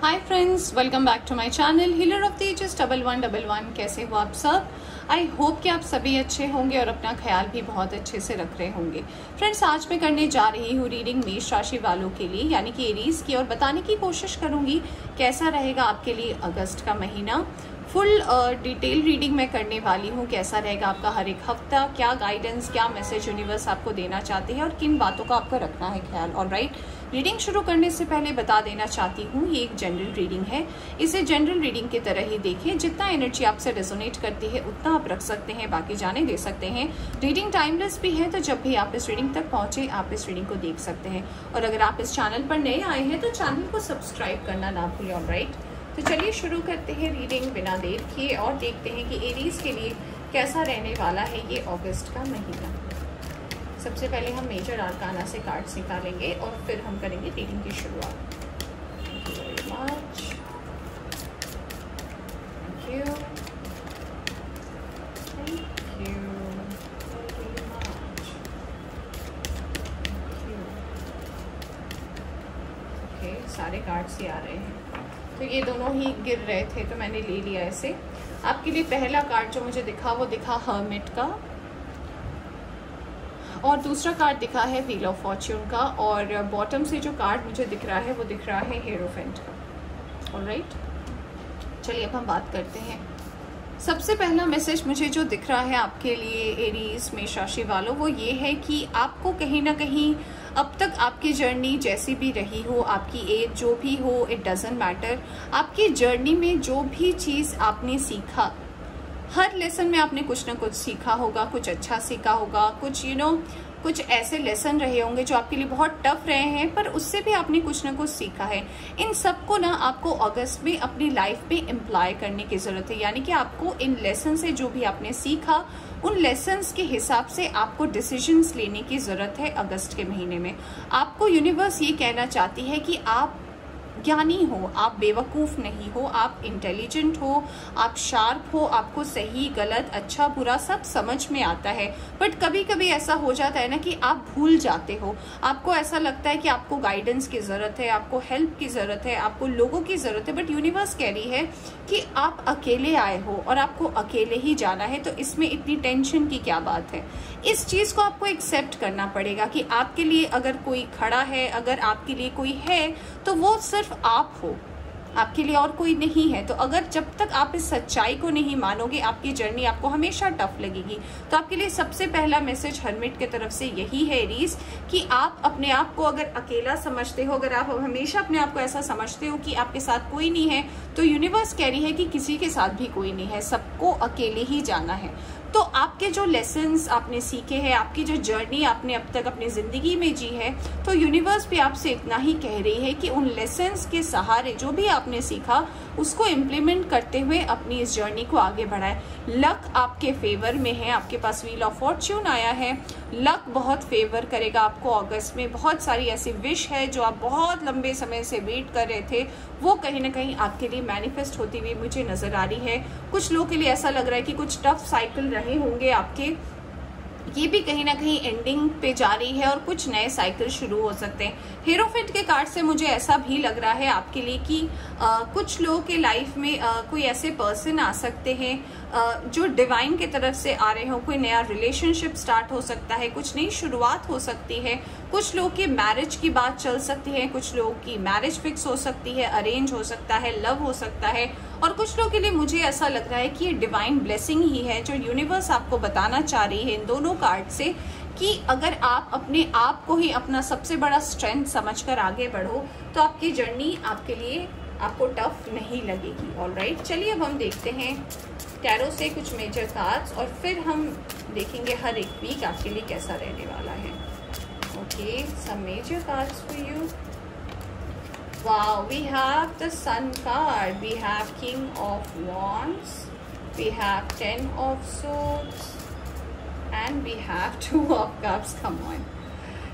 Hi friends, welcome back to my channel healer of the ages 1111। कैसे हो आप सब? आई होप कि आप सभी अच्छे होंगे और अपना ख्याल भी बहुत अच्छे से रख रहे होंगे। फ्रेंड्स, आज मैं करने जा रही हूँ रीडिंग मेष राशि वालों के लिए यानी कि एरीज की, और बताने की कोशिश करूंगी कैसा रहेगा आपके लिए अगस्त का महीना। फुल डिटेल रीडिंग मैं करने वाली हूँ। कैसा रहेगा आपका हर एक हफ्ता, क्या गाइडेंस, क्या मैसेज यूनिवर्स आपको देना चाहते हैं और किन बातों का आपको रखना है ख्याल। ऑलराइट, रीडिंग शुरू करने से पहले बता देना चाहती हूँ ये एक जनरल रीडिंग है। इसे जनरल रीडिंग की तरह ही देखें। जितना एनर्जी आपसे रेजोनेट करती है उतना आप रख सकते हैं, बाकी जाने दे सकते हैं। रीडिंग टाइमलेस भी है, तो जब भी आप इस रीडिंग तक पहुंचे आप इस रीडिंग को देख सकते हैं। और अगर आप इस चैनल पर नए आए हैं तो चैनल को सब्सक्राइब करना ना भूलें। ऑलराइट, तो चलिए शुरू करते हैं रीडिंग बिना देर किए और देखते हैं कि एरीज के लिए कैसा रहने वाला है ये अगस्त का महीना। सबसे पहले हम मेजर आर्काना से कार्ड्स निकालेंगे और फिर हम करेंगे रीडिंग की शुरुआत। Thank you very much. Thank you very much. Okay, सारे कार्ड्स ही आ रहे हैं, तो ये दोनों ही गिर रहे थे तो मैंने ले लिया इसे। आपके लिए पहला कार्ड जो मुझे दिखा वो दिखा हर्मिट का, और दूसरा कार्ड दिखा है व्हील ऑफ फॉर्च्यून का, और बॉटम से जो कार्ड मुझे दिख रहा है वो दिख रहा है हीरोफेंट का। ऑलराइट, चलिए अब हम बात करते हैं। सबसे पहला मैसेज मुझे जो दिख रहा है आपके लिए एरीज मेष राशि वालों, वो ये है कि आपको कहीं ना कहीं अब तक आपकी जर्नी जैसी भी रही हो, आपकी एज जो भी हो, इट डजंट मैटर, आपकी जर्नी में जो भी चीज़ आपने सीखा, हर लेसन में आपने कुछ ना कुछ सीखा होगा, कुछ अच्छा सीखा होगा, कुछ कुछ ऐसे लेसन रहे होंगे जो आपके लिए बहुत टफ रहे हैं, पर उससे भी आपने कुछ ना कुछ सीखा है। इन सबको ना आपको अगस्त में अपनी लाइफ में इम्प्लॉय करने की जरूरत है, यानी कि आपको इन लेसन से जो भी आपने सीखा उन लेसन्स के हिसाब से आपको डिसीजंस लेने की जरूरत है। अगस्त के महीने में आपको यूनिवर्स ये कहना चाहती है कि आप ज्ञानी हो, आप बेवकूफ़ नहीं हो, आप इंटेलिजेंट हो, आप शार्प हो, आपको सही गलत अच्छा बुरा सब समझ में आता है। बट कभी कभी ऐसा हो जाता है ना कि आप भूल जाते हो, आपको ऐसा लगता है कि आपको गाइडेंस की ज़रूरत है, आपको हेल्प की ज़रूरत है, आपको लोगों की ज़रूरत है। बट यूनिवर्स कह रही है कि आप अकेले आए हो और आपको अकेले ही जाना है, तो इसमें इतनी टेंशन की क्या बात है। इस चीज़ को आपको एक्सेप्ट करना पड़ेगा कि आपके लिए अगर कोई खड़ा है, अगर आपके लिए कोई है, तो वो सिर्फ आप हो, आपके लिए और कोई नहीं है। तो अगर जब तक आप इस सच्चाई को नहीं मानोगे, आपकी जर्नी आपको हमेशा टफ लगेगी। तो आपके लिए सबसे पहला मैसेज हर्मिट की तरफ से यही है एरीज, कि आप अपने आप को अगर अकेला समझते हो, अगर आप हमेशा अपने आप को ऐसा समझते हो कि आपके साथ कोई नहीं है, तो यूनिवर्स कह रही है कि किसी के साथ भी कोई नहीं है, सबको अकेले ही जाना है। तो आपके जो लेसन्स आपने सीखे हैं, आपकी जो जर्नी आपने अब तक अपनी ज़िंदगी में जी है, तो यूनिवर्स भी आपसे इतना ही कह रही है कि उन लेसन्स के सहारे जो भी आपने सीखा उसको इम्प्लीमेंट करते हुए अपनी इस जर्नी को आगे बढ़ाए। लक आपके फेवर में है, आपके पास व्हील ऑफ फॉर्च्यून आया है, लक बहुत फेवर करेगा आपको अगस्त में। बहुत सारी ऐसी विश है जो आप बहुत लंबे समय से वेट कर रहे थे, वो कहीं ना कहीं आपके लिए मैनिफेस्ट होती हुई मुझे नजर आ रही है। कुछ लोगों के लिए ऐसा लग रहा है कि कुछ टफ साइकिल रहे होंगे आपके, ये भी कहीं ना कहीं एंडिंग पे जा रही है और कुछ नए साइकिल शुरू हो सकते हैं। हीरोफेंट के कार्ड से मुझे ऐसा भी लग रहा है आपके लिए कि कुछ लोगों के लाइफ में कोई ऐसे पर्सन आ सकते हैं जो डिवाइन की तरफ से आ रहे हो, कोई नया रिलेशनशिप स्टार्ट हो सकता है, कुछ नई शुरुआत हो सकती है, कुछ लोगों की मैरिज की बात चल सकती है, कुछ लोगों की मैरिज फिक्स हो सकती है, अरेंज हो सकता है, लव हो सकता है, और कुछ लोगों के लिए मुझे ऐसा लग रहा है कि ये डिवाइन ब्लेसिंग ही है जो यूनिवर्स आपको बताना चाह रही है इन दोनों कार्ड से, कि अगर आप अपने आप को ही अपना सबसे बड़ा स्ट्रेंथ समझकर आगे बढ़ो तो आपकी जर्नी आपके लिए आपको टफ नहीं लगेगी। ऑलराइट, चलिए अब हम देखते हैं टैरो से कुछ मेजर कार्ड्स और फिर हम देखेंगे हर एक वीक आपके लिए कैसा रहने वाला है। Okay, some major cards for you. Wow, we have the Sun card, we have King of Wands, we have 10 of Swords, and we have 2 of Cups. Come on.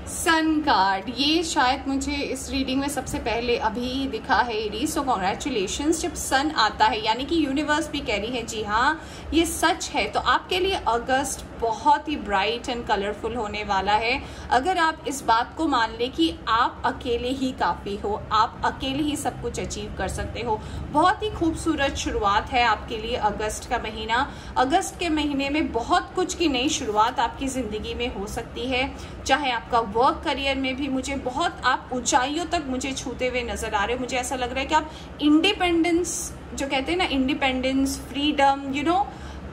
Sun card, ये शायद मुझे इस रीडिंग में सबसे पहले अभी दिखा है एरीज, सो कॉन्ग्रेचुलेशंस। जब सन आता है यानी कि यूनिवर्स भी कह रही है जी हाँ ये सच है, तो आपके लिए अगस्त बहुत ही ब्राइट एंड कलरफुल होने वाला है। अगर आप इस बात को मान लें कि आप अकेले ही काफ़ी हो, आप अकेले ही सब कुछ अचीव कर सकते हो। बहुत ही खूबसूरत शुरुआत है आपके लिए अगस्त का महीना। अगस्त के महीने में बहुत कुछ की नई शुरुआत आपकी ज़िंदगी में हो सकती है। चाहे आपका वर्क करियर में भी मुझे बहुत आप ऊंचाइयों तक मुझे छूते हुए नज़र आ रहे हो। मुझे ऐसा लग रहा है कि आप इंडिपेंडेंस, जो कहते हैं ना इंडिपेंडेंस, फ्रीडम,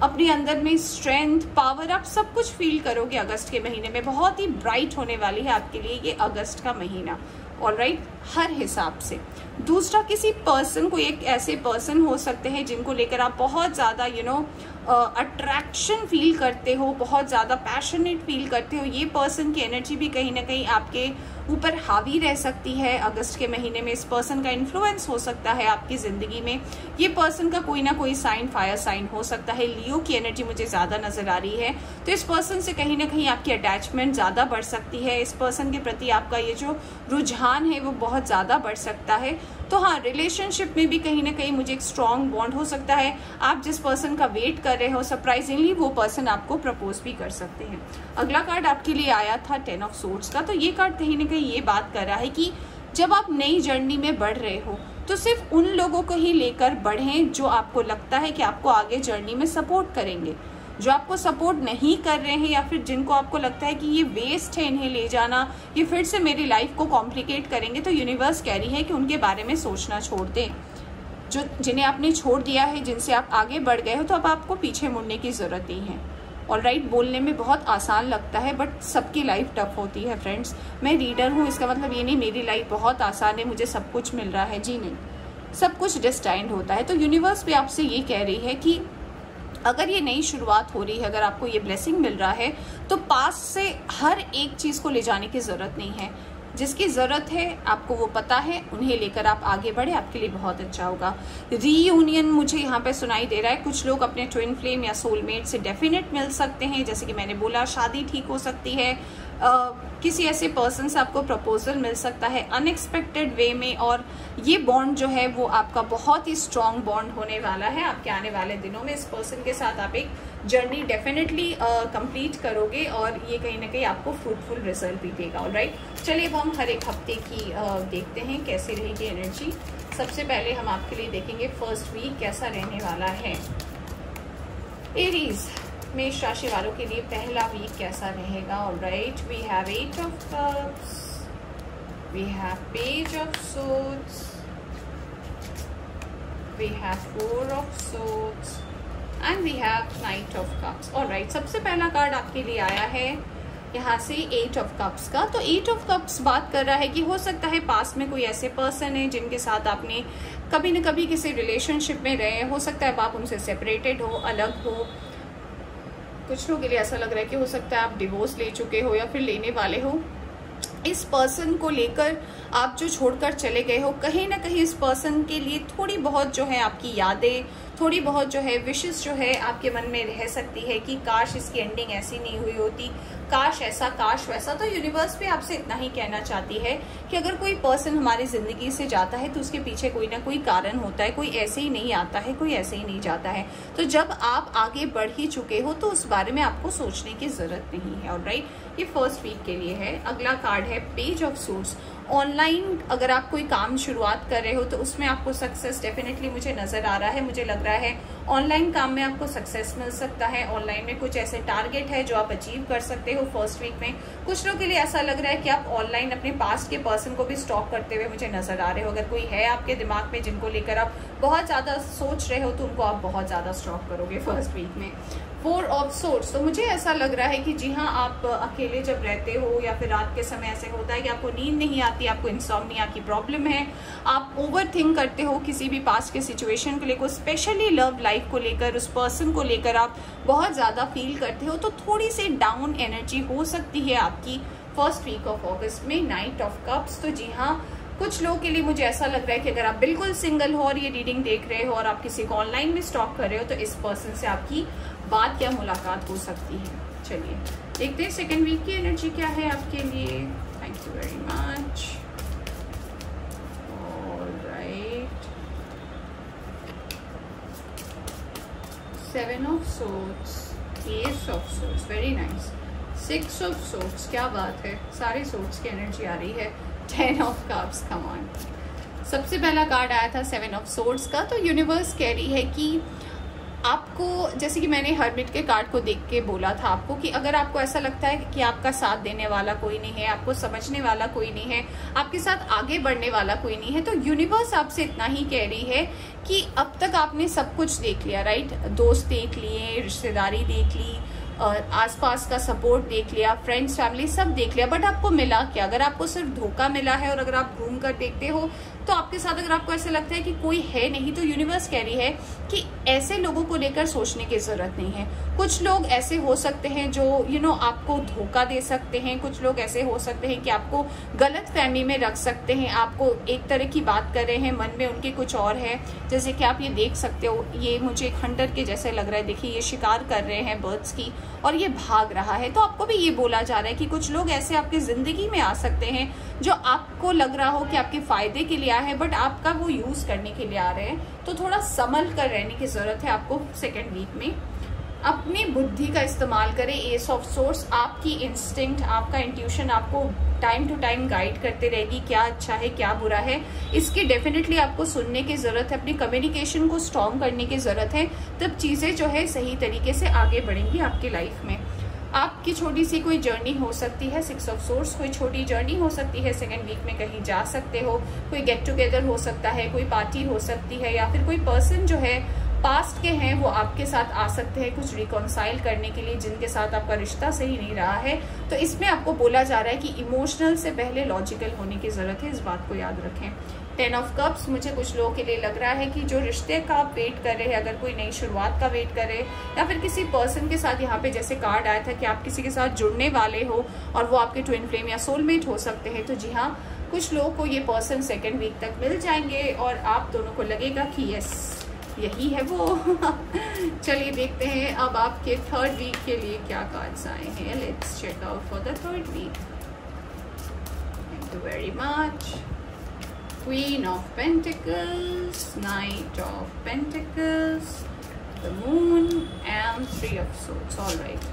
अपने अंदर में स्ट्रेंथ, पावर, आप सब कुछ फील करोगे अगस्त के महीने में। बहुत ही ब्राइट होने वाली है आपके लिए ये अगस्त का महीना। ऑलराइट, हर हिसाब से। दूसरा, किसी पर्सन को, एक ऐसे पर्सन हो सकते हैं जिनको लेकर आप बहुत ज़्यादा अट्रैक्शन फील करते हो, बहुत ज़्यादा पैशनेट फील करते हो। ये पर्सन की एनर्जी भी कहीं ना कहीं आपके ऊपर हावी रह सकती है अगस्त के महीने में। इस पर्सन का इन्फ्लुएंस हो सकता है आपकी ज़िंदगी में। ये पर्सन का कोई ना कोई साइन फायर साइन हो सकता है। लियो की एनर्जी मुझे ज़्यादा नज़र आ रही है, तो इस पर्सन से कहीं ना कहीं आपकी अटैचमेंट ज़्यादा बढ़ सकती है। इस पर्सन के प्रति आपका ये जो रुझान है वो बहुत ज़्यादा बढ़ सकता है। तो हाँ, रिलेशनशिप में भी कहीं ना कहीं मुझे एक स्ट्रॉन्ग बॉन्ड हो सकता है। आप जिस पर्सन का वेट कर रहे हो, सरप्राइजिंगली वो पर्सन आपको प्रपोज भी कर सकते हैं। अगला कार्ड आपके लिए आया था 10 ऑफ सोर्ड्स का। तो ये कार्ड कहीं ना कहीं ये बात कर रहा है कि जब आप नई जर्नी में बढ़ रहे हो तो सिर्फ उन लोगों को ही लेकर बढ़ें जो आपको लगता है कि आपको आगे जर्नी में सपोर्ट करेंगे। जो आपको सपोर्ट नहीं कर रहे हैं या फिर जिनको आपको लगता है कि ये वेस्ट है इन्हें ले जाना, ये फिर से मेरी लाइफ को कॉम्प्लिकेट करेंगे, तो यूनिवर्स कह रही है कि उनके बारे में सोचना छोड़ दें। जो जिन्हें आपने छोड़ दिया है, जिनसे आप आगे बढ़ गए हो, तो अब आपको पीछे मुड़ने की ज़रूरत नहीं है। ऑलराइट, बोलने में बहुत आसान लगता है बट सबकी लाइफ टफ होती है फ्रेंड्स। मैं रीडर हूँ, इसका मतलब ये नहीं मेरी लाइफ बहुत आसान है, मुझे सब कुछ मिल रहा है। जी नहीं, सब कुछ डिस्टाइंड होता है। तो यूनिवर्स भी आपसे ये कह रही है कि अगर ये नई शुरुआत हो रही है, अगर आपको ये ब्लेसिंग मिल रहा है, तो पास से हर एक चीज़ को ले जाने की ज़रूरत नहीं है। जिसकी ज़रूरत है आपको वो पता है, उन्हें लेकर आप आगे बढ़े, आपके लिए बहुत अच्छा होगा। रीयूनियन मुझे यहाँ पे सुनाई दे रहा है। कुछ लोग अपने ट्विन फ्लेम या सोलमेट से डेफिनेट मिल सकते हैं। जैसे कि मैंने बोला, शादी ठीक हो सकती है, किसी ऐसे पर्सन से आपको प्रपोजल मिल सकता है अनएक्सपेक्टेड वे में, और ये बॉन्ड जो है वो आपका बहुत ही स्ट्रॉन्ग बॉन्ड होने वाला है। आपके आने वाले दिनों में इस पर्सन के साथ आप एक जर्नी डेफिनेटली कंप्लीट करोगे और ये कहीं ना कहीं आपको फ्रूटफुल रिजल्ट भी देगा। ऑलराइट, चलिए अब हम हर एक हफ्ते की देखते हैं कैसे रहेगी एनर्जी। सबसे पहले हम आपके लिए देखेंगे फर्स्ट वीक कैसा रहने वाला है। एरीज, मेष राशि वालों के लिए पहला वीक कैसा रहेगा। Alright, we have 8 of cups, we have page of swords, we have 4 of swords and we have knight of cups. Alright, सबसे पहला कार्ड आपके लिए आया है यहाँ से 8 ऑफ कप्स का। तो 8 ऑफ कप्स बात कर रहा है कि हो सकता है पास में कोई ऐसे पर्सन है जिनके साथ आपने कभी न कभी किसी रिलेशनशिप में रहे। हो सकता है आप उनसे सेपरेटेड हो, अलग हो। कुछ लोगों के लिए ऐसा लग रहा है कि हो सकता है आप डिवोर्स ले चुके हो या फिर लेने वाले हो। इस पर्सन को लेकर आप जो छोड़कर चले गए हो, कहीं ना कहीं इस पर्सन के लिए थोड़ी बहुत जो है आपकी यादें, थोड़ी बहुत जो है विशेष जो है आपके मन में रह सकती है कि काश इसकी एंडिंग ऐसी नहीं हुई होती, काश ऐसा, काश वैसा। तो यूनिवर्स भी आपसे इतना ही कहना चाहती है कि अगर कोई पर्सन हमारी ज़िंदगी से जाता है तो उसके पीछे कोई ना कोई कारण होता है। कोई ऐसे ही नहीं आता है, कोई ऐसे ही नहीं जाता है। तो जब आप आगे बढ़ ही चुके हो तो उस बारे में आपको सोचने की ज़रूरत नहीं है। ऑलराइट, ये फर्स्ट वीक के लिए है। अगला कार्ड है पेज ऑफ सोर्ड्स। ऑनलाइन अगर आप कोई काम शुरुआत कर रहे हो तो उसमें आपको सक्सेस डेफिनेटली मुझे नज़र आ रहा है। मुझे लग रहा है ऑनलाइन काम में आपको सक्सेस मिल सकता है। ऑनलाइन में कुछ ऐसे टारगेट है जो आप अचीव कर सकते हो फर्स्ट वीक में। कुछ लोगों के लिए ऐसा लग रहा है कि आप ऑनलाइन अपने पास्ट के पर्सन को भी स्टॉक करते हुए मुझे नज़र आ रहे हो। अगर कोई है आपके दिमाग में जिनको लेकर आप बहुत ज़्यादा सोच रहे हो तो उनको आप बहुत ज़्यादा स्टॉक करोगे फर्स्ट वीक में। 4 ऑफ सोर्ड्स, तो मुझे ऐसा लग रहा है कि जी हाँ, आप अकेले जब रहते हो या फिर रात के समय ऐसे होता है कि आपको नींद नहीं आती, आपको इंसोम्निया की प्रॉब्लम है, आप ओवर थिंक करते हो किसी भी पास्ट के सिचुएशन को लेकर, स्पेशली लव लाइफ को लेकर, उस पर्सन को लेकर आप बहुत ज़्यादा फील करते हो। तो थोड़ी सी डाउन एनर्जी हो सकती है आपकी फर्स्ट वीक ऑफ अगस्त में। नाइट ऑफ कप्स, तो जी हाँ, कुछ लोगों के लिए मुझे ऐसा लग रहा है कि अगर आप बिल्कुल सिंगल हो और ये रीडिंग देख रहे हो और आप किसी को ऑनलाइन में स्टॉक कर रहे हो तो इस पर्सन से आपकी बात या मुलाकात हो सकती है। चलिए देखते हैं सेकेंड वीक की एनर्जी क्या है आपके लिए। Thank you very much. Alright, 7 of swords, S of swords, very nice. 6 of swords, क्या बात है, सारे सोर्ड्स की एनर्जी आ रही है। 10 ऑफ कप्स, कम ऑन। सबसे पहला कार्ड आया था 7 ऑफ सोर्ड्स का। तो यूनिवर्स कह रही है कि आपको, जैसे कि मैंने हर्मिट के कार्ड को देख के बोला था आपको, कि अगर आपको ऐसा लगता है कि आपका साथ देने वाला कोई नहीं है, आपको समझने वाला कोई नहीं है, आपके साथ आगे बढ़ने वाला कोई नहीं है, तो यूनिवर्स आपसे इतना ही कह रही है कि अब तक आपने सब कुछ देख लिया, राइट। दोस्त देख लिए, रिश्तेदारी देख ली, आसपास का सपोर्ट देख लिया, फ्रेंड्स फैमिली सब देख लिया, बट आपको मिला क्या? अगर आपको सिर्फ धोखा मिला है और अगर आप घूम कर देखते हो तो आपके साथ अगर आपको ऐसा लगता है कि कोई है नहीं, तो यूनिवर्स कह रही है कि ऐसे लोगों को लेकर सोचने की जरूरत नहीं है। कुछ लोग ऐसे हो सकते हैं जो आपको धोखा दे सकते हैं, कुछ लोग ऐसे हो सकते हैं कि आपको गलत फहमी में रख सकते हैं, आपको एक तरह की बात कर रहे हैं, मन में उनके कुछ और है। जैसे कि आप ये देख सकते हो, ये मुझे एक हंटर के जैसे लग रहा है, देखिए ये शिकार कर रहे हैं बर्ड्स की और ये भाग रहा है। तो आपको भी ये बोला जा रहा है कि कुछ लोग ऐसे आपकी जिंदगी में आ सकते हैं जो आपको लग रहा हो कि आपके फायदे के लिए आए हैं, बट आपका वो यूज करने के लिए आ रहे हैं। तो थोड़ा संभल कर रहने की जरूरत है आपको सेकेंड वीक में। अपनी बुद्धि का इस्तेमाल करें। एस ऑफ सोर्स, आपकी इंस्टिंक्ट, आपका इंट्यूशन आपको टाइम टू टाइम गाइड करते रहेगी, क्या अच्छा है क्या बुरा है, इसकी डेफिनेटली आपको सुनने की जरूरत है। अपनी कम्युनिकेशन को स्ट्रॉन्ग करने की जरूरत है, तब चीजें जो है सही तरीके से आगे बढ़ेंगी आपकी लाइफ में। आपकी छोटी सी कोई जर्नी हो सकती है, 6 ऑफ सोर्स, कोई छोटी जर्नी हो सकती है, सेकेंड वीक में कहीं जा सकते हो, कोई गेट टुगेदर हो सकता है, कोई पार्टी हो सकती है, या फिर कोई पर्सन जो है पास्ट के हैं वो आपके साथ आ सकते हैं कुछ रिकॉन्साइल करने के लिए, जिनके साथ आपका रिश्ता सही नहीं रहा है। तो इसमें आपको बोला जा रहा है कि इमोशनल से पहले लॉजिकल होने की जरूरत है, इस बात को याद रखें। 10 ऑफ कप्स, मुझे कुछ लोगों के लिए लग रहा है कि जो रिश्ते का आप वेट कर रहे हैं, अगर कोई नई शुरुआत का वेट कर रहे हैं, या फिर किसी पर्सन के साथ, यहाँ पे जैसे कार्ड आया था कि आप किसी के साथ जुड़ने वाले हो और वो आपके ट्विन फ्लेम या सोलमेट हो सकते हैं, तो जी हाँ, कुछ लोगों को ये पर्सन सेकेंड वीक तक मिल जाएंगे और आप दोनों को लगेगा कि यस यही है वो। चलिए देखते हैं अब आपके थर्ड वीक के लिए क्या कार्ड्स आए हैं। Let's check out for the third week. Thank you very much. Queen of pentacles, knight of pentacles, the moon and 3 of swords. Alright,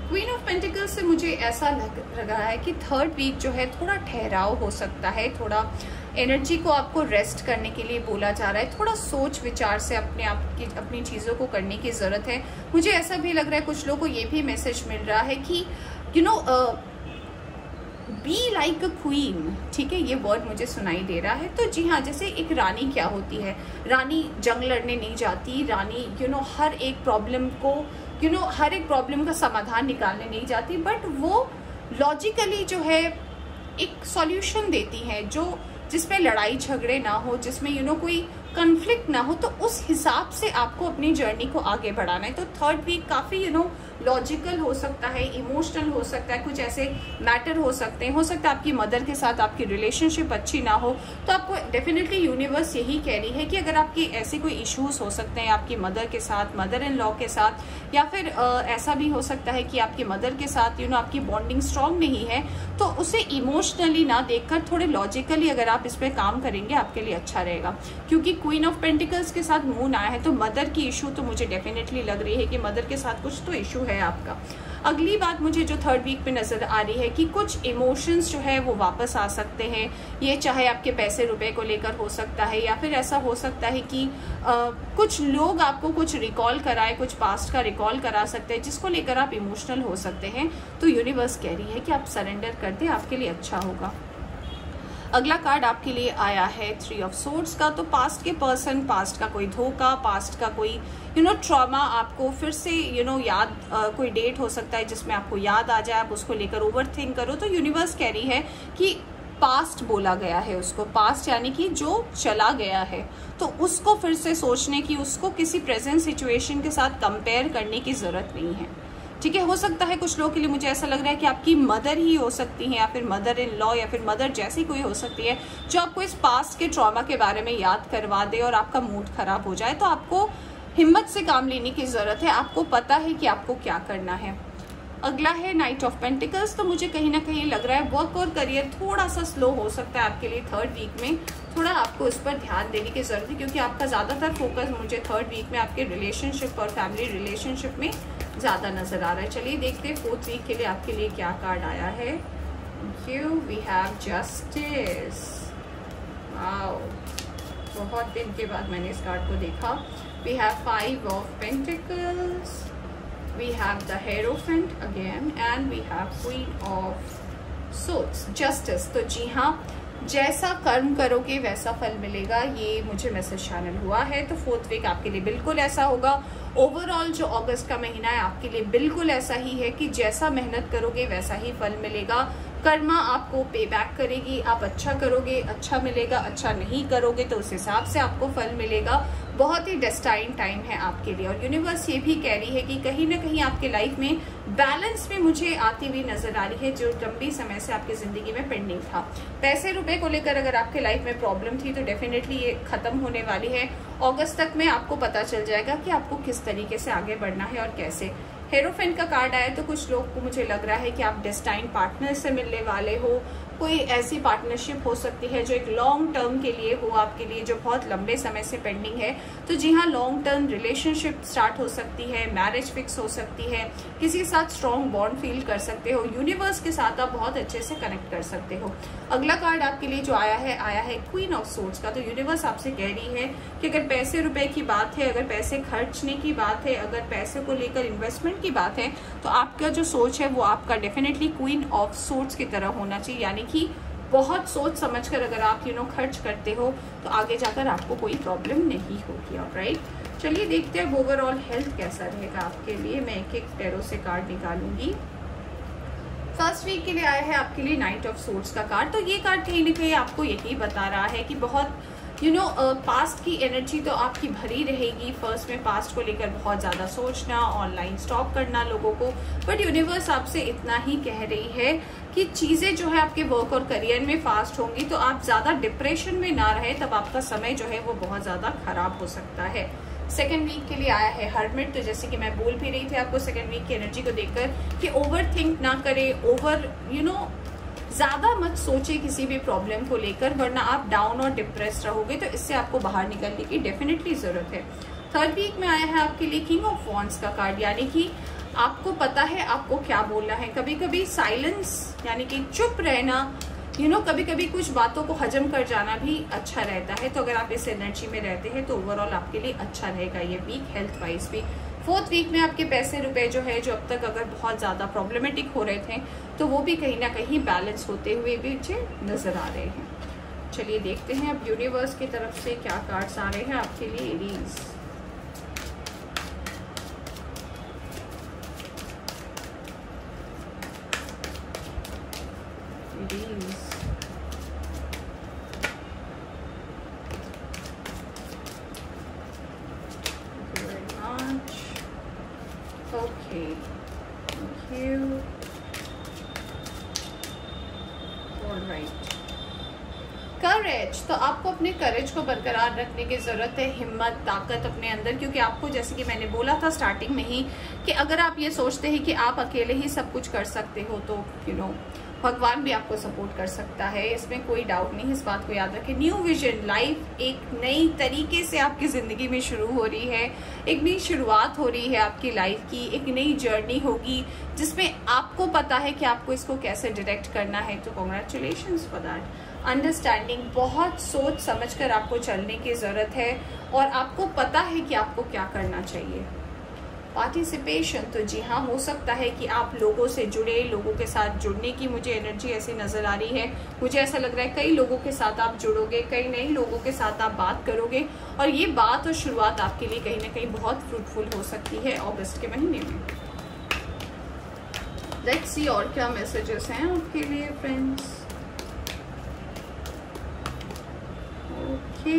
queen of pentacles से मुझे ऐसा लग रहा है कि थर्ड वीक जो है थोड़ा ठहराव हो सकता है, थोड़ा एनर्जी को आपको रेस्ट करने के लिए बोला जा रहा है, थोड़ा सोच विचार से अपने आप की अपनी चीज़ों को करने की ज़रूरत है। मुझे ऐसा भी लग रहा है कुछ लोगों को ये भी मैसेज मिल रहा है कि बी लाइक अ क्वीन, ठीक है, ये वर्ड मुझे सुनाई दे रहा है। तो जी हाँ, जैसे एक रानी क्या होती है, रानी जंग लड़ने नहीं जाती, रानी हर एक प्रॉब्लम को हर एक प्रॉब्लम का समाधान निकालने नहीं जाती, बट वो लॉजिकली जो है एक सॉल्यूशन देती है, जो जिसमें लड़ाई झगड़े ना हो, जिसमें कोई कन्फ्लिक्ट ना हो। तो उस हिसाब से आपको अपनी जर्नी को आगे बढ़ाना है। तो थर्ड वीक काफी लॉजिकल हो सकता है, इमोशनल हो सकता है, कुछ ऐसे मैटर हो सकते हैं, हो सकता है आपकी मदर के साथ आपकी रिलेशनशिप अच्छी ना हो। तो आपको डेफिनेटली यूनिवर्स यही कह रही है कि अगर आपके ऐसे कोई इश्यूज हो सकते हैं आपकी मदर के साथ, मदर इन लॉ के साथ, या फिर ऐसा भी हो सकता है कि आपकी मदर के साथ आपकी बॉन्डिंग स्ट्रांग नहीं है, तो उसे इमोशनली ना देखकर थोड़े लॉजिकली अगर आप इस पर काम करेंगे आपके लिए अच्छा रहेगा। क्योंकि क्वीन ऑफ पेंटिकल्स के साथ मून आया है, तो मदर की इशू तो मुझे डेफिनेटली लग रही है कि मदर के साथ कुछ तो इशू है आपका। अगली बात मुझे जो थर्ड वीक पे नजर आ रही है कि कुछ इमोशंस जो है वो वापस आ सकते हैं। ये चाहे आपके पैसे रुपए को लेकर हो सकता है, या फिर ऐसा हो सकता है कि कुछ लोग आपको कुछ रिकॉल कराए, कुछ पास्ट का रिकॉल करा सकते हैं, जिसको लेकर आप इमोशनल हो सकते हैं। तो यूनिवर्स कह रही है कि आप सरेंडर कर दें, आपके लिए अच्छा होगा। अगला कार्ड आपके लिए आया है 3 ऑफ सोर्ड्स का। तो पास्ट के पर्सन, पास्ट का कोई धोखा, पास्ट का कोई ट्रॉमा आपको फिर से याद, कोई डेट हो सकता है जिसमें आपको याद आ जाए, आप उसको लेकर ओवर थिंक करो। तो यूनिवर्स कह रही है कि पास्ट बोला गया है उसको, पास्ट यानी कि जो चला गया है, तो उसको फिर से सोचने की, उसको किसी प्रेजेंट सिचुएशन के साथ कंपेयर करने की जरूरत नहीं है। ठीक है, हो सकता है कुछ लोगों के लिए मुझे ऐसा लग रहा है कि आपकी मदर ही हो सकती है, या फिर मदर इन लॉ, या फिर मदर जैसी कोई हो सकती है जो आपको इस पास्ट के ट्रॉमा के बारे में याद करवा दे और आपका मूड खराब हो जाए। तो आपको हिम्मत से काम लेने की जरूरत है, आपको पता है कि आपको क्या करना है। अगला है नाइट ऑफ पेंटिकल्स। तो मुझे कहीं ना कहीं लग रहा है वर्क और करियर थोड़ा सा स्लो हो सकता है आपके लिए थर्ड वीक में, थोड़ा आपको इस पर ध्यान देने की जरूरत है, क्योंकि आपका ज्यादातर फोकस मुझे थर्ड वीक में आपके रिलेशनशिप और फैमिली रिलेशनशिप में ज़्यादा नज़र आ रहा है। चलिए देखते हैं 4th वीक के लिए आपके लिए क्या कार्ड आया है। We have justice. वाओ, बहुत दिन के बाद मैंने इस कार्ड को देखा। We have 5 of pentacles, we have the hierophant again and we have queen of swords, justice. तो जी हाँ, जैसा कर्म करोगे वैसा फल मिलेगा, ये मुझे मैसेज चैनल हुआ है। तो 4th वीक आपके लिए बिल्कुल ऐसा होगा। ओवरऑल जो अगस्त का महीना है आपके लिए बिल्कुल ऐसा ही है कि जैसा मेहनत करोगे वैसा ही फल मिलेगा। कर्मा आपको पे बैक करेगी, आप अच्छा करोगे अच्छा मिलेगा, अच्छा नहीं करोगे तो उस हिसाब से आपको फल मिलेगा। बहुत ही डेस्टाइन टाइम है आपके लिए। और यूनिवर्स ये भी कह रही है कि कहीं ना कहीं आपके लाइफ में बैलेंस में मुझे आती हुई नजर आ रही है, जो लंबी समय से आपकी जिंदगी में पेंडिंग था। पैसे रुपए को लेकर अगर आपके लाइफ में प्रॉब्लम थी तो डेफिनेटली ये खत्म होने वाली है। अगस्त तक में आपको पता चल जाएगा कि आपको किस तरीके से आगे बढ़ना है और कैसे। हेरोफेंट का कार्ड आया तो कुछ लोग को मुझे लग रहा है कि आप डेस्टाइन पार्टनर से मिलने वाले हो। कोई ऐसी पार्टनरशिप हो सकती है जो एक लॉन्ग टर्म के लिए हो आपके लिए, जो बहुत लंबे समय से पेंडिंग है। तो जी हाँ, लॉन्ग टर्म रिलेशनशिप स्टार्ट हो सकती है, मैरिज फिक्स हो सकती है, किसी के साथ स्ट्रॉन्ग बॉन्ड फील कर सकते हो, यूनिवर्स के साथ आप बहुत अच्छे से कनेक्ट कर सकते हो। अगला कार्ड आपके लिए जो आया है क्वीन ऑफ सोर्ड्स का। तो यूनिवर्स आपसे कह रही है कि अगर पैसे रुपए की बात है, अगर पैसे खर्चने की बात है, अगर पैसे को लेकर इन्वेस्टमेंट की बात है, तो आपका जो सोच है वो आपका डेफिनेटली क्वीन ऑफ सोर्ड्स की तरह होना चाहिए। यानी कि बहुत सोच समझकर अगर आप खर्च करते हो तो आगे जाकर आपको कोई प्रॉब्लम नहीं होगी। ऑलराइट, चलिए देखते हैं ओवरऑल हेल्थ कैसा रहेगा आपके लिए। मैं एक एक टैरो से कार्ड निकालूंगी। फर्स्ट वीक के लिए आया है आपके लिए नाइट ऑफ सोर्ड्स का कार्ड। तो ये कार्ड कहीं ना कहीं आपको यही बता रहा है कि बहुत पास्ट की एनर्जी तो आपकी भरी रहेगी। फर्स्ट में पास्ट को लेकर बहुत ज़्यादा सोचना, ऑनलाइन स्टॉक करना लोगों को, बट यूनिवर्स आपसे इतना ही कह रही है कि चीज़ें जो है आपके वर्क और करियर में फास्ट होंगी, तो आप ज़्यादा डिप्रेशन में ना रहे, तब आपका समय जो है वो बहुत ज़्यादा खराब हो सकता है। सेकेंड वीक के लिए आया है हर्मिट। तो जैसे कि मैं बोल भी रही थी आपको सेकेंड वीक की एनर्जी को देखकर कि ओवर थिंक ना करे, ओवर ज्यादा मत सोचे किसी भी प्रॉब्लम को लेकर, वरना आप डाउन और डिप्रेस रहोगे। तो इससे आपको बाहर निकलने की डेफिनेटली जरूरत है। थर्ड वीक में आया है आपके लिए किंग ऑफ वॉन्ड्स का कार्ड, यानी कि आपको पता है आपको क्या बोलना है। कभी कभी साइलेंस यानी कि चुप रहना, कभी कभी कुछ बातों को हजम कर जाना भी अच्छा रहता है। तो अगर आप इस एनर्जी में रहते हैं तो ओवरऑल आपके लिए अच्छा रहेगा ये वीक हेल्थ वाइज भी। फोर्थ वीक में आपके पैसे रुपए जो है, जो अब तक अगर बहुत ज्यादा प्रॉब्लमेटिक हो रहे थे, तो वो भी कहीं ना कहीं बैलेंस होते हुए भी मुझे नजर आ रहे हैं। चलिए देखते हैं अब यूनिवर्स की तरफ से क्या कार्ड्स आ रहे हैं आपके लिए Aries. Okay, thank you. All right. करेज, तो आपको अपने करेज को बरकरार रखने की जरूरत है, हिम्मत ताकत अपने अंदर, क्योंकि आपको जैसे कि मैंने बोला था स्टार्टिंग में ही कि अगर आप ये सोचते हैं कि आप अकेले ही सब कुछ कर सकते हो तो भगवान भी आपको सपोर्ट कर सकता है, इसमें कोई डाउट नहीं। इस बात को याद रखें। न्यू विजन, लाइफ एक नई तरीके से आपकी जिंदगी में शुरू हो रही है, एक नई शुरुआत हो रही है आपकी लाइफ की, एक नई जर्नी होगी जिसमें आपको पता है कि आपको इसको कैसे डायरेक्ट करना है। तो कॉन्ग्रेचुलेशंस फॉर दैट। अंडरस्टैंडिंग, बहुत सोच समझकर आपको चलने की जरूरत है और आपको पता है कि आपको क्या करना चाहिए। पार्टिसिपेशन, तो जी हाँ, हो सकता है कि आप लोगों से जुड़े, लोगों के साथ जुड़ने की मुझे एनर्जी ऐसी नजर आ रही है। मुझे ऐसा लग रहा है कई लोगों के साथ आप जुड़ोगे, कई नए लोगों के साथ आप बात करोगे और ये बात और शुरुआत आपके लिए कहीं ना कहीं बहुत फ्रूटफुल हो सकती है अगस्त के महीने में। लेट्स सी और क्या मैसेजेस हैं आपके लिए friends. Okay,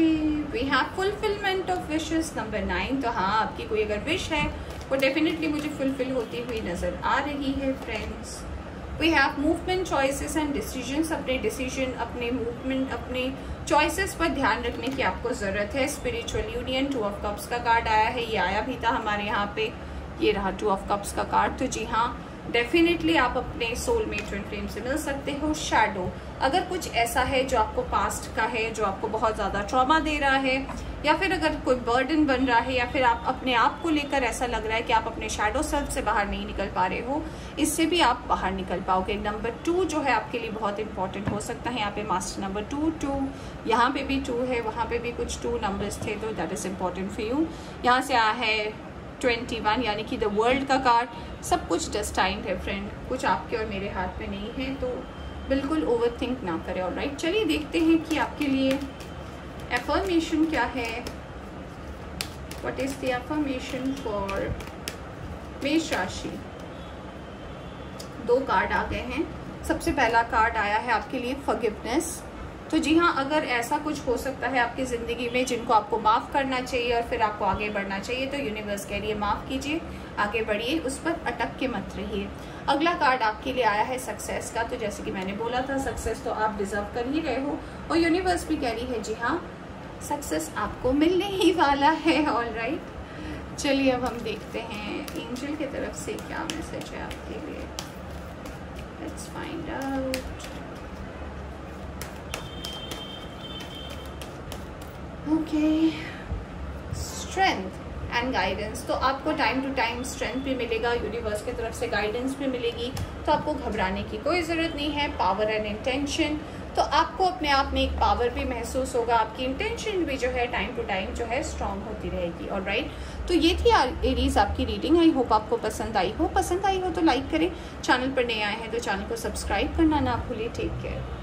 we have fulfilment of wishes number 9। तो हाँ, आपकी कोई अगर विश है वो डेफिनेटली मुझे फुलफिल होती हुई नजर आ रही है friends. We have movement, choices and decisions. अपने डिसीजन, अपने मूवमेंट, अपने चॉइसेस पर ध्यान रखने की आपको जरूरत है। स्पिरिचुअल यूनियन, 2 ऑफ कप्स का कार्ड आया है, ये आया भी था हमारे यहाँ पे, ये रहा 2 ऑफ कप्स का कार्ड। तो जी हाँ, डेफिनेटली आप अपने सोलमेट ट्विन फ्लेम से मिल सकते हो। शैडो, अगर कुछ ऐसा है जो आपको पास्ट का है, जो आपको बहुत ज़्यादा ट्रॉमा दे रहा है, या फिर अगर कोई बर्डन बन रहा है, या फिर आप अपने आप को लेकर ऐसा लग रहा है कि आप अपने शैडो सेल्फ से बाहर नहीं निकल पा रहे हो, इससे भी आप बाहर निकल पाओगे। नंबर 2 जो है आपके लिए बहुत इंपॉर्टेंट हो सकता है। यहाँ पे मास्टर नंबर 2, यहाँ पे भी 2 है, वहाँ पे भी कुछ 2 नंबर्स थे, तो that is important for you. यहाँ से आया है 21 यानी कि द वर्ल्ड का कार्ड। सब कुछ डेस्टाइन्ड है फ्रेंड, कुछ आपके और मेरे हाथ में नहीं है, तो बिल्कुल ओवर थिंक ना करें। ऑलराइट, चलिए देखते हैं कि आपके लिए एफर्मेशन क्या है। What is the affirmation for मेष राशि। 2 कार्ड आ गए हैं। सबसे पहला कार्ड आया है आपके लिए फॉरगिवनेस। तो जी हाँ, अगर ऐसा कुछ हो सकता है आपकी ज़िंदगी में जिनको आपको माफ़ करना चाहिए और फिर आपको आगे बढ़ना चाहिए, तो यूनिवर्स कह रही है माफ़ कीजिए, आगे बढ़िए, उस पर अटक के मत रहिए। अगला कार्ड आपके लिए आया है सक्सेस का। तो जैसे कि मैंने बोला था, सक्सेस तो आप डिजर्व कर ही रहे हो, और यूनिवर्स भी कह रही है जी हाँ, सक्सेस आपको मिलने ही वाला है। ऑलराइट, चलिए अब हम देखते हैं एंजल की तरफ से क्या मैसेज है आपके लिए। Let's find out. Okay, strength and guidance. तो आपको टाइम टू टाइम स्ट्रेंथ भी मिलेगा, यूनिवर्स की तरफ से गाइडेंस भी मिलेगी, तो आपको घबराने की कोई ज़रूरत नहीं है। पावर एंड इंटेंशन, तो आपको अपने आप में एक पावर भी महसूस होगा, आपकी इंटेंशन भी जो है टाइम टू टाइम जो है स्ट्रांग होती रहेगी। ऑलराइट, तो ये थी एरीज आपकी रीडिंग। आई होप आपको पसंद आई हो। पसंद आई हो तो लाइक करें, चैनल पर नए आए हैं तो चैनल को सब्सक्राइब करना ना भूलिए। Take care.